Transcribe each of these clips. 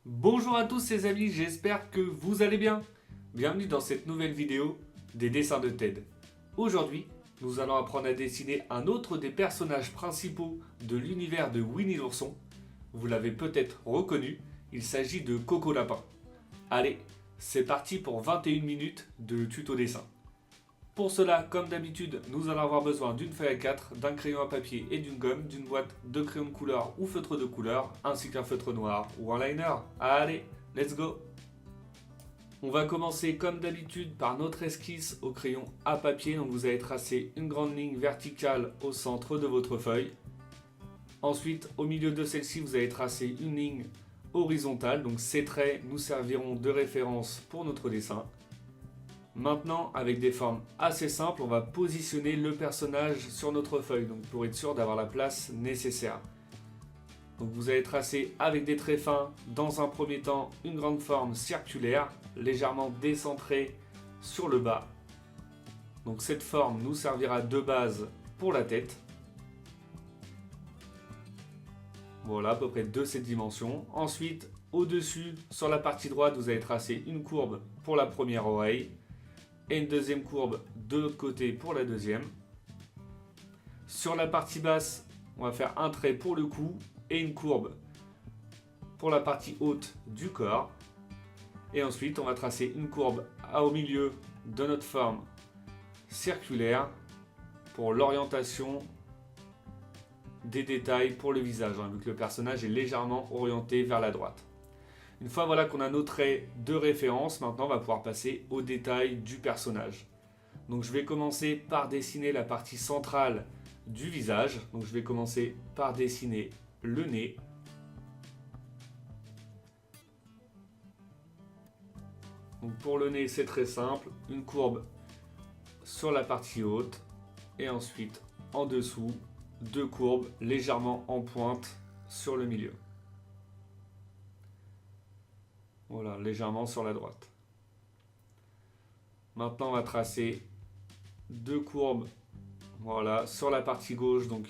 Bonjour à tous les amis, j'espère que vous allez bien. Bienvenue dans cette nouvelle vidéo des dessins de Ted. Aujourd'hui, nous allons apprendre à dessiner un autre des personnages principaux de l'univers de Winnie l'ourson. Vous l'avez peut-être reconnu, il s'agit de Coco Lapin. Allez, c'est parti pour 21 minutes de tuto dessin. Pour cela, comme d'habitude, nous allons avoir besoin d'une feuille A4, d'un crayon à papier et d'une gomme, d'une boîte de crayons de couleur ou feutre de couleur, ainsi qu'un feutre noir ou un liner. Allez, let's go! On va commencer comme d'habitude par notre esquisse au crayon à papier. Donc vous allez tracer une grande ligne verticale au centre de votre feuille. Ensuite, au milieu de celle-ci, vous allez tracer une ligne horizontale. Donc ces traits nous serviront de référence pour notre dessin. Maintenant, avec des formes assez simples, on va positionner le personnage sur notre feuille, donc pour être sûr d'avoir la place nécessaire. Donc vous allez tracer avec des traits fins, dans un premier temps, une grande forme circulaire, légèrement décentrée sur le bas. Donc cette forme nous servira de base pour la tête. Voilà, à peu près de cette dimension. Ensuite, au-dessus, sur la partie droite, vous allez tracer une courbe pour la première oreille et une deuxième courbe de l'autre côté pour la deuxième. Sur la partie basse, on va faire un trait pour le cou et une courbe pour la partie haute du corps. Et ensuite, on va tracer une courbe au milieu de notre forme circulaire pour l'orientation des détails pour le visage, vu que le personnage est légèrement orienté vers la droite. Une fois voilà qu'on a nos traits de référence, maintenant on va pouvoir passer aux détails du personnage. Donc je vais commencer par dessiner la partie centrale du visage. Donc je vais commencer par dessiner le nez. Donc pour le nez c'est très simple, une courbe sur la partie haute et ensuite en dessous deux courbes légèrement en pointe sur le milieu. Voilà, légèrement sur la droite. Maintenant, on va tracer deux courbes, voilà, sur la partie gauche, donc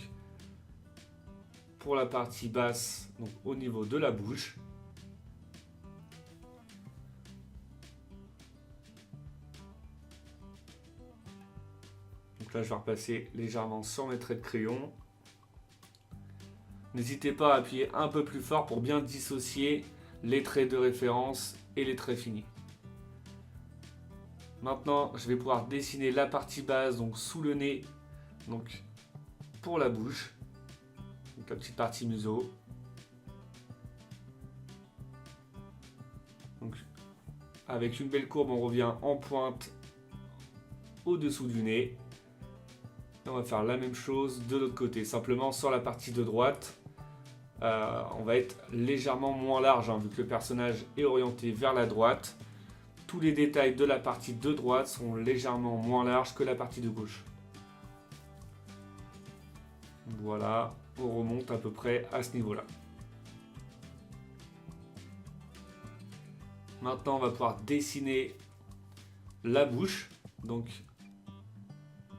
pour la partie basse, donc au niveau de la bouche. Donc là, je vais repasser légèrement sur mes traits de crayon. N'hésitez pas à appuyer un peu plus fort pour bien dissocier les traits de référence et les traits finis. Maintenant, je vais pouvoir dessiner la partie basse, donc sous le nez, donc pour la bouche, donc la petite partie museau. Donc, avec une belle courbe, on revient en pointe au-dessous du nez. Et on va faire la même chose de l'autre côté, simplement sur la partie de droite. On va être légèrement moins large, vu que le personnage est orienté vers la droite. Tous les détails de la partie de droite sont légèrement moins larges que la partie de gauche. Voilà, on remonte à peu près à ce niveau-là. Maintenant, on va pouvoir dessiner la bouche. Donc,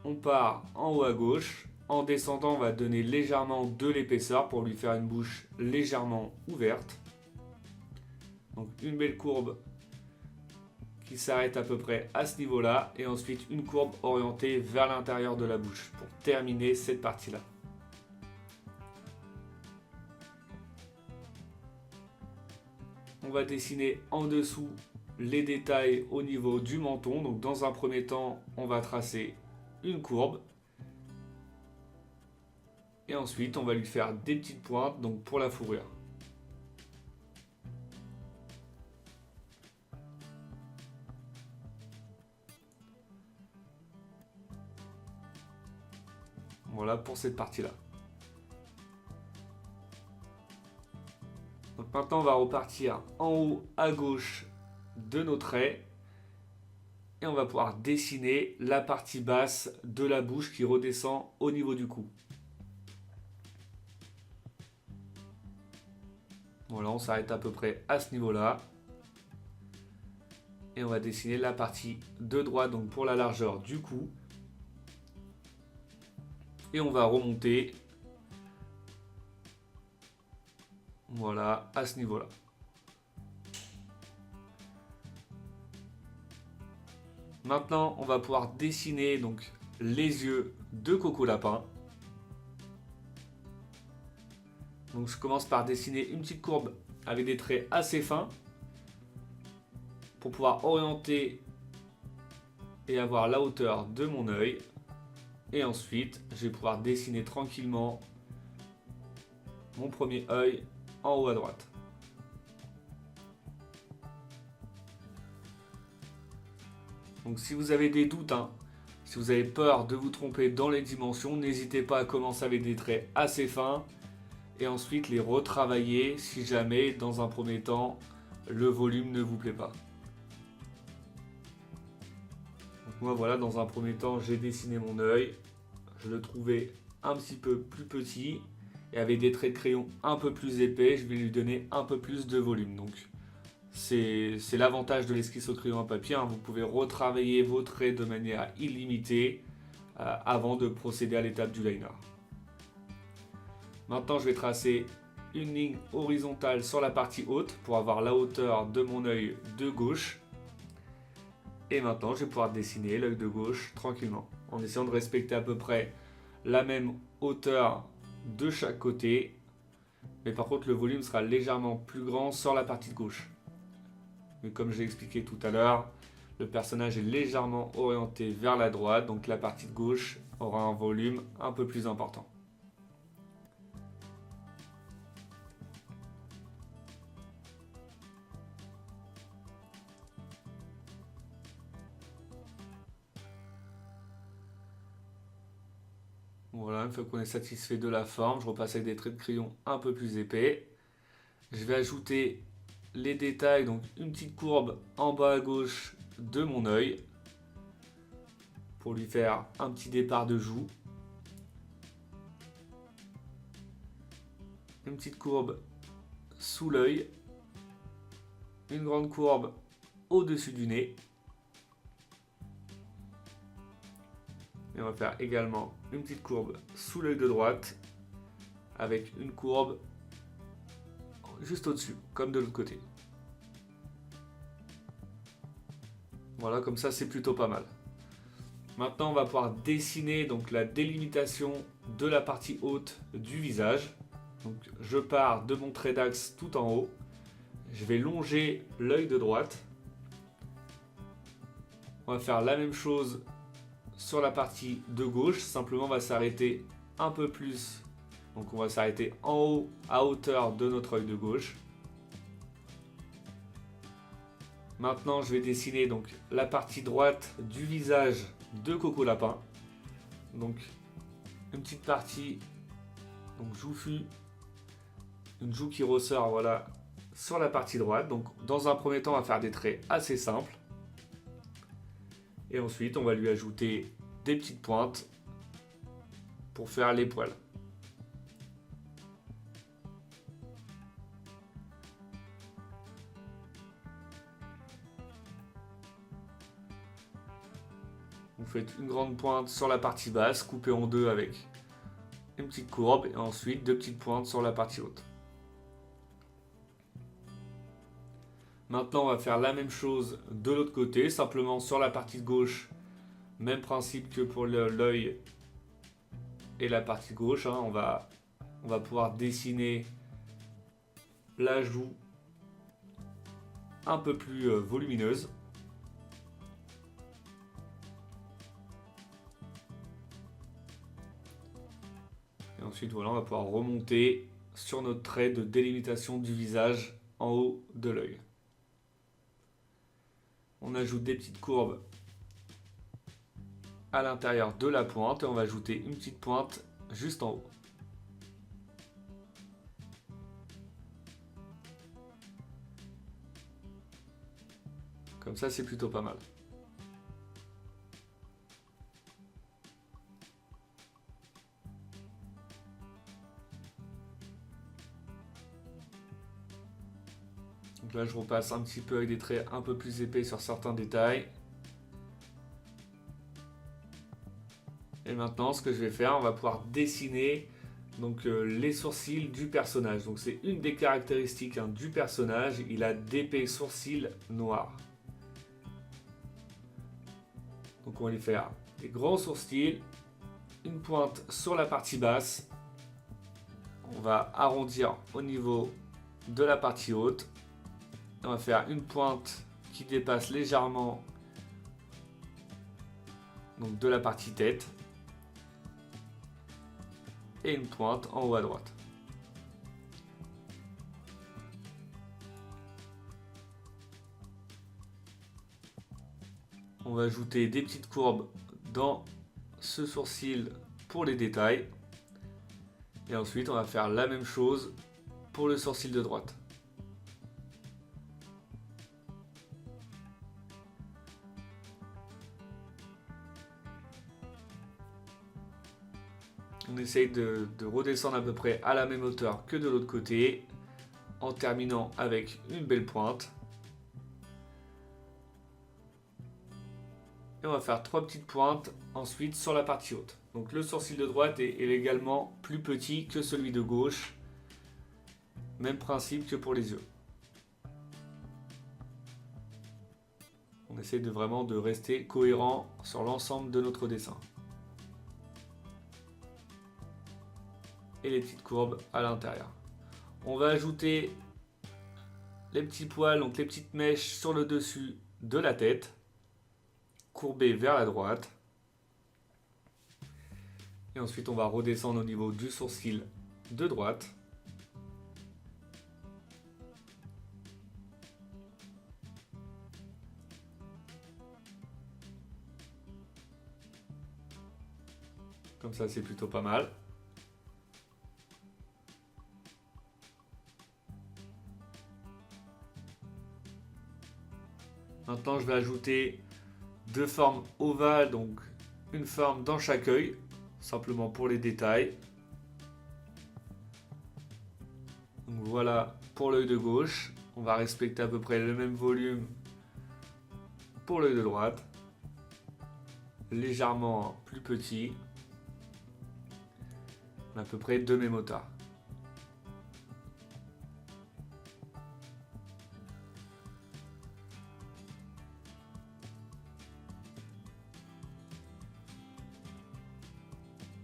on part en haut à gauche. En descendant, on va donner légèrement de l'épaisseur pour lui faire une bouche légèrement ouverte. Donc, une belle courbe qui s'arrête à peu près à ce niveau-là. Et ensuite, une courbe orientée vers l'intérieur de la bouche pour terminer cette partie-là. On va dessiner en dessous les détails au niveau du menton. Donc dans un premier temps, on va tracer une courbe. Et ensuite, on va lui faire des petites pointes donc pour la fourrure. Voilà pour cette partie-là. Donc maintenant, on va repartir en haut à gauche de nos traits. Et on va pouvoir dessiner la partie basse de la bouche qui redescend au niveau du cou. Voilà, on s'arrête à peu près à ce niveau-là. Et on va dessiner la partie de droite, donc pour la largeur du cou. Et on va remonter. Voilà, à ce niveau-là. Maintenant, on va pouvoir dessiner donc les yeux de Coco Lapin. Donc je commence par dessiner une petite courbe avec des traits assez fins pour pouvoir orienter et avoir la hauteur de mon œil. Et ensuite, je vais pouvoir dessiner tranquillement mon premier œil en haut à droite. Donc si vous avez des doutes, si vous avez peur de vous tromper dans les dimensions, n'hésitez pas à commencer avec des traits assez fins et ensuite les retravailler si jamais dans un premier temps le volume ne vous plaît pas. Donc moi voilà, dans un premier temps j'ai dessiné mon œil, je le trouvais un petit peu plus petit et avec des traits de crayon un peu plus épais, je vais lui donner un peu plus de volume. Donc c'est l'avantage de l'esquisse au crayon à papier, vous pouvez retravailler vos traits de manière illimitée avant de procéder à l'étape du liner. Maintenant je vais tracer une ligne horizontale sur la partie haute pour avoir la hauteur de mon œil de gauche. Et maintenant je vais pouvoir dessiner l'œil de gauche tranquillement, en essayant de respecter à peu près la même hauteur de chaque côté. Mais par contre le volume sera légèrement plus grand sur la partie de gauche. Mais comme j'ai expliqué tout à l'heure, le personnage est légèrement orienté vers la droite, donc la partie de gauche aura un volume un peu plus important. Voilà, une fois qu'on est satisfait de la forme, je repasse avec des traits de crayon un peu plus épais. Je vais ajouter les détails, donc une petite courbe en bas à gauche de mon œil pour lui faire un petit départ de joue. Une petite courbe sous l'œil, une grande courbe au-dessus du nez. Et on va faire également une petite courbe sous l'œil de droite avec une courbe juste au-dessus, comme de l'autre côté. Voilà, comme ça c'est plutôt pas mal. Maintenant on va pouvoir dessiner donc la délimitation de la partie haute du visage. Donc je pars de mon trait d'axe tout en haut. Je vais longer l'œil de droite. On va faire la même chose sur la partie de gauche. Simplement on va s'arrêter un peu plus. Donc on va s'arrêter en haut à hauteur de notre œil de gauche. Maintenant je vais dessiner donc la partie droite du visage de Coco Lapin. Donc une petite partie donc jouffue, une joue qui ressort voilà sur la partie droite. Donc dans un premier temps on va faire des traits assez simples. Et ensuite on va lui ajouter des petites pointes pour faire les poils. Vous faites une grande pointe sur la partie basse, coupée en deux avec une petite courbe, et ensuite deux petites pointes sur la partie haute. Maintenant, on va faire la même chose de l'autre côté, simplement sur la partie de gauche, même principe que pour l'œil et la partie gauche. On va pouvoir dessiner la joue un peu plus volumineuse. Et ensuite, voilà, on va pouvoir remonter sur notre trait de délimitation du visage en haut de l'œil. On ajoute des petites courbes à l'intérieur de la pointe et on va ajouter une petite pointe juste en haut. Comme ça, c'est plutôt pas mal. Donc là, je repasse un petit peu avec des traits un peu plus épais sur certains détails. Et maintenant, ce que je vais faire, on va pouvoir dessiner donc, les sourcils du personnage. Donc c'est une des caractéristiques du personnage, il a d'épais sourcils noirs. Donc on va lui faire des grands sourcils, une pointe sur la partie basse. On va arrondir au niveau de la partie haute. On va faire une pointe qui dépasse légèrement donc de la partie tête. Et une pointe en haut à droite. On va ajouter des petites courbes dans ce sourcil pour les détails. Et ensuite, on va faire la même chose pour le sourcil de droite. On essaye de redescendre à peu près à la même hauteur que de l'autre côté, en terminant avec une belle pointe. Et on va faire 3 petites pointes ensuite sur la partie haute. Donc le sourcil de droite est également plus petit que celui de gauche. Même principe que pour les yeux. On essaie vraiment de rester cohérent sur l'ensemble de notre dessin. Et les petites courbes à l'intérieur. On va ajouter les petits poils, donc les petites mèches sur le dessus de la tête, courbées vers la droite. Et ensuite on va redescendre au niveau du sourcil de droite. Comme ça c'est plutôt pas mal. Maintenant, je vais ajouter 2 formes ovales, donc une forme dans chaque œil, simplement pour les détails. Donc voilà pour l'œil de gauche. On va respecter à peu près le même volume pour l'œil de droite. Légèrement plus petit. À peu près de même hauteur.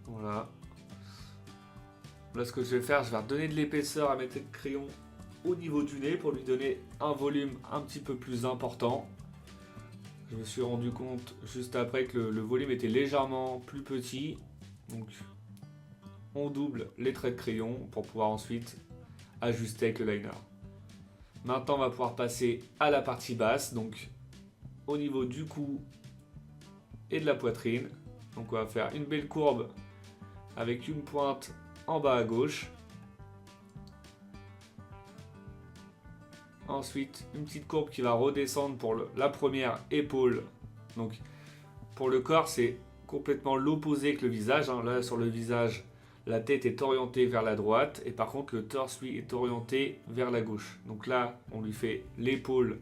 Voilà. Là, ce que je vais faire, je vais redonner de l'épaisseur à mes traits de crayon au niveau du nez pour lui donner un volume un petit peu plus important. Je me suis rendu compte juste après que le volume était légèrement plus petit. Donc, on double les traits de crayon pour pouvoir ensuite ajuster avec le liner. Maintenant, on va pouvoir passer à la partie basse, donc au niveau du cou et de la poitrine. Donc, on va faire une belle courbe avec une pointe en bas à gauche. Ensuite, une petite courbe qui va redescendre pour la première épaule. Donc, pour le corps, c'est complètement l'opposé que le visage. Là, sur le visage, la tête est orientée vers la droite. Et par contre, le torse, lui, est orienté vers la gauche. Donc là, on lui fait l'épaule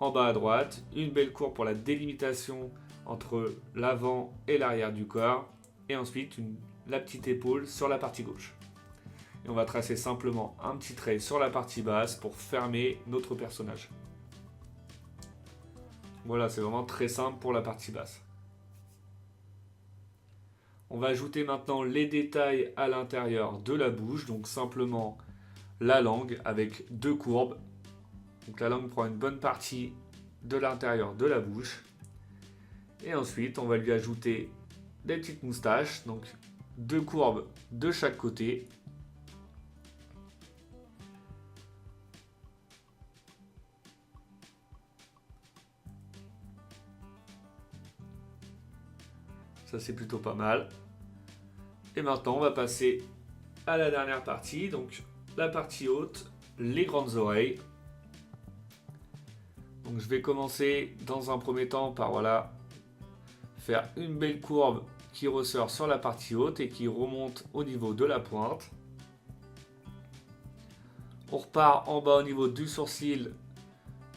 en bas à droite. Une belle courbe pour la délimitation entre l'avant et l'arrière du corps. Et ensuite, la petite épaule sur la partie gauche. Et on va tracer simplement un petit trait sur la partie basse pour fermer notre personnage. Voilà, c'est vraiment très simple pour la partie basse. On va ajouter maintenant les détails à l'intérieur de la bouche, donc simplement la langue avec 2 courbes. Donc la langue prend une bonne partie de l'intérieur de la bouche. Et ensuite, on va lui ajouter des petites moustaches, donc 2 courbes de chaque côté. Ça, c'est plutôt pas mal. Et maintenant, on va passer à la dernière partie, donc la partie haute, les grandes oreilles. Donc je vais commencer dans un premier temps par faire une belle courbe qui ressort sur la partie haute et qui remonte au niveau de la pointe. On repart en bas au niveau du sourcil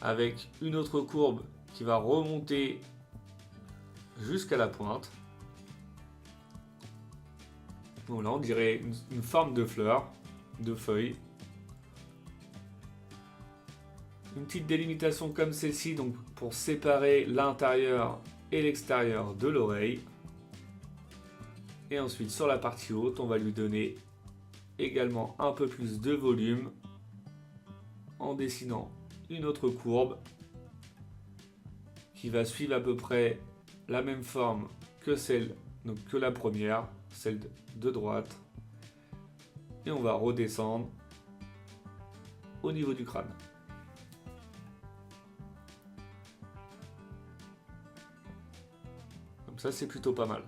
avec une autre courbe qui va remonter jusqu'à la pointe. Voilà, on dirait une forme de fleur, de feuille. Une petite délimitation comme celle-ci, donc pour séparer l'intérieur et l'extérieur de l'oreille. Et ensuite sur la partie haute, on va lui donner également un peu plus de volume en dessinant une autre courbe qui va suivre à peu près la même forme que celle, donc que la première, celle de droite. Et on va redescendre au niveau du crâne. Comme ça, c'est plutôt pas mal.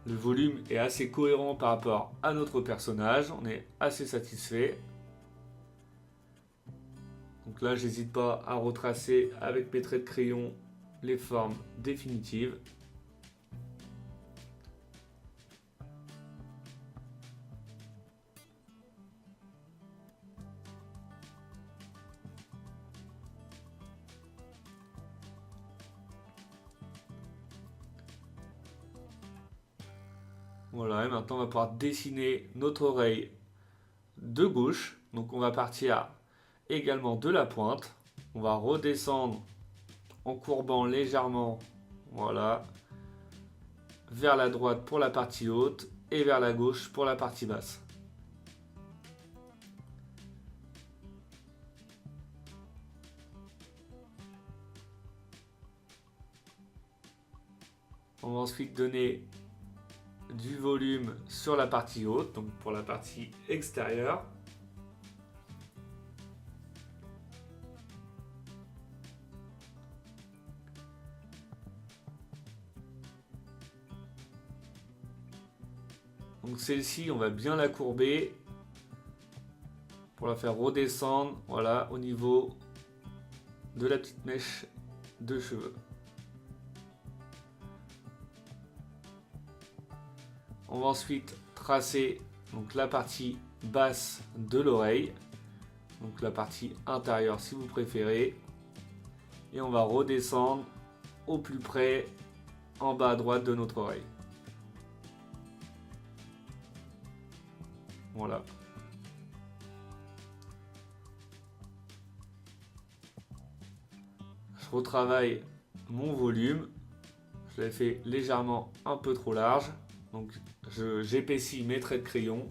Le volume est assez cohérent par rapport à notre personnage. On est assez satisfait. Donc là, j'hésite pas à retracer avec mes traits de crayon les formes définitives. Voilà, et maintenant on va pouvoir dessiner notre oreille de gauche. Donc on va partir également de la pointe. On va redescendre en courbant légèrement, voilà, vers la droite pour la partie haute et vers la gauche pour la partie basse. On va ensuite donner du volume sur la partie haute, donc pour la partie extérieure. Donc celle-ci, on va bien la courber pour la faire redescendre, voilà, au niveau de la petite mèche de cheveux. On va ensuite tracer donc la partie basse de l'oreille, donc la partie intérieure si vous préférez, et on va redescendre au plus près en bas à droite de notre oreille. Voilà. Je retravaille mon volume. Je l'ai fait légèrement un peu trop large. Donc j'épaissis mes traits de crayon.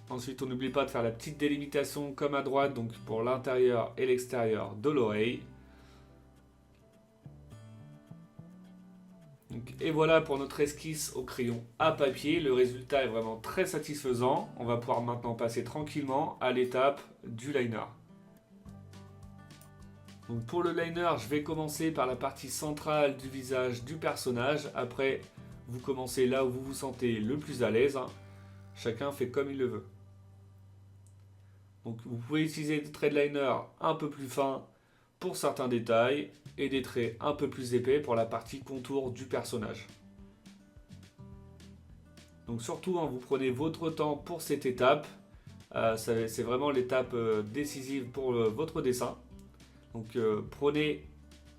Ensuite, on n'oublie pas de faire la petite délimitation comme à droite, donc pour l'intérieur et l'extérieur de l'oreille. Et voilà pour notre esquisse au crayon à papier. Le résultat est vraiment très satisfaisant. On va pouvoir maintenant passer tranquillement à l'étape du liner. Donc pour le liner, je vais commencer par la partie centrale du visage du personnage. Après, vous commencez là où vous vous sentez le plus à l'aise. Chacun fait comme il le veut. Donc vous pouvez utiliser des traits de liner un peu plus fins pour certains détails et des traits un peu plus épais pour la partie contour du personnage. Donc surtout, vous prenez votre temps pour cette étape. C'est vraiment l'étape décisive pour votre dessin. Donc prenez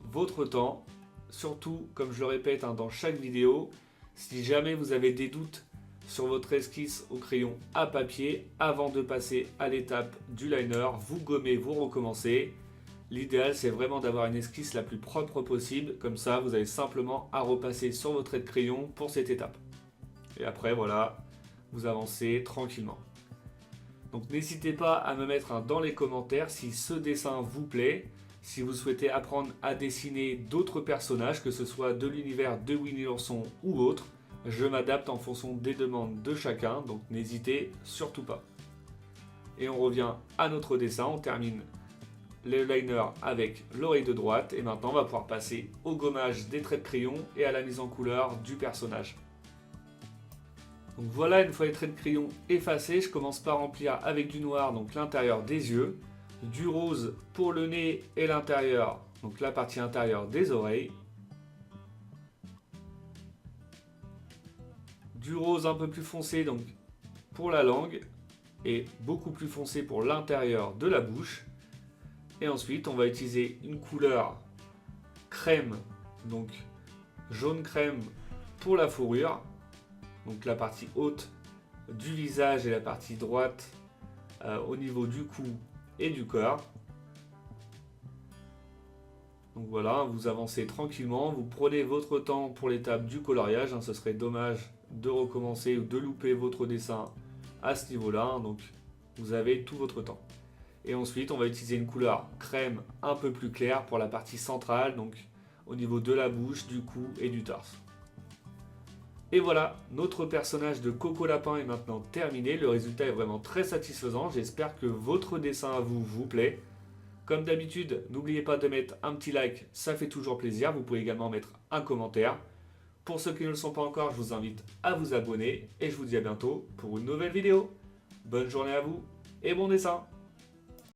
votre temps. Surtout, comme je le répète dans chaque vidéo, si jamais vous avez des doutes sur votre esquisse au crayon à papier, avant de passer à l'étape du liner, vous gommez, vous recommencez. L'idéal, c'est vraiment d'avoir une esquisse la plus propre possible. Comme ça, vous avez simplement à repasser sur vos traits de crayon pour cette étape. Et après, voilà, vous avancez tranquillement. Donc n'hésitez pas à me mettre dans les commentaires si ce dessin vous plaît. Si vous souhaitez apprendre à dessiner d'autres personnages, que ce soit de l'univers de Winnie l'ourson ou autre, je m'adapte en fonction des demandes de chacun, donc n'hésitez surtout pas. Et on revient à notre dessin, on termine le liner avec l'oreille de droite, et maintenant on va pouvoir passer au gommage des traits de crayon et à la mise en couleur du personnage. Donc voilà, une fois les traits de crayon effacés, je commence par remplir avec du noir, donc l'intérieur des yeux, du rose pour le nez et l'intérieur, donc la partie intérieure des oreilles, du rose un peu plus foncé donc pour la langue et beaucoup plus foncé pour l'intérieur de la bouche, Et ensuite, on va utiliser une couleur crème, donc jaune crème pour la fourrure. Donc la partie haute du visage et la partie droite au niveau du cou et du corps. Donc voilà, vous avancez tranquillement, vous prenez votre temps pour l'étape du coloriage, ce serait dommage de recommencer ou de louper votre dessin à ce niveau-là, donc vous avez tout votre temps. Et ensuite, on va utiliser une couleur crème un peu plus claire pour la partie centrale, donc au niveau de la bouche, du cou et du torse. Et voilà, notre personnage de Coco Lapin est maintenant terminé, le résultat est vraiment très satisfaisant, j'espère que votre dessin à vous vous plaît. Comme d'habitude, n'oubliez pas de mettre un petit like, ça fait toujours plaisir. Vous pouvez également mettre un commentaire. Pour ceux qui ne le sont pas encore, je vous invite à vous abonner et je vous dis à bientôt pour une nouvelle vidéo. Bonne journée à vous et bon dessin!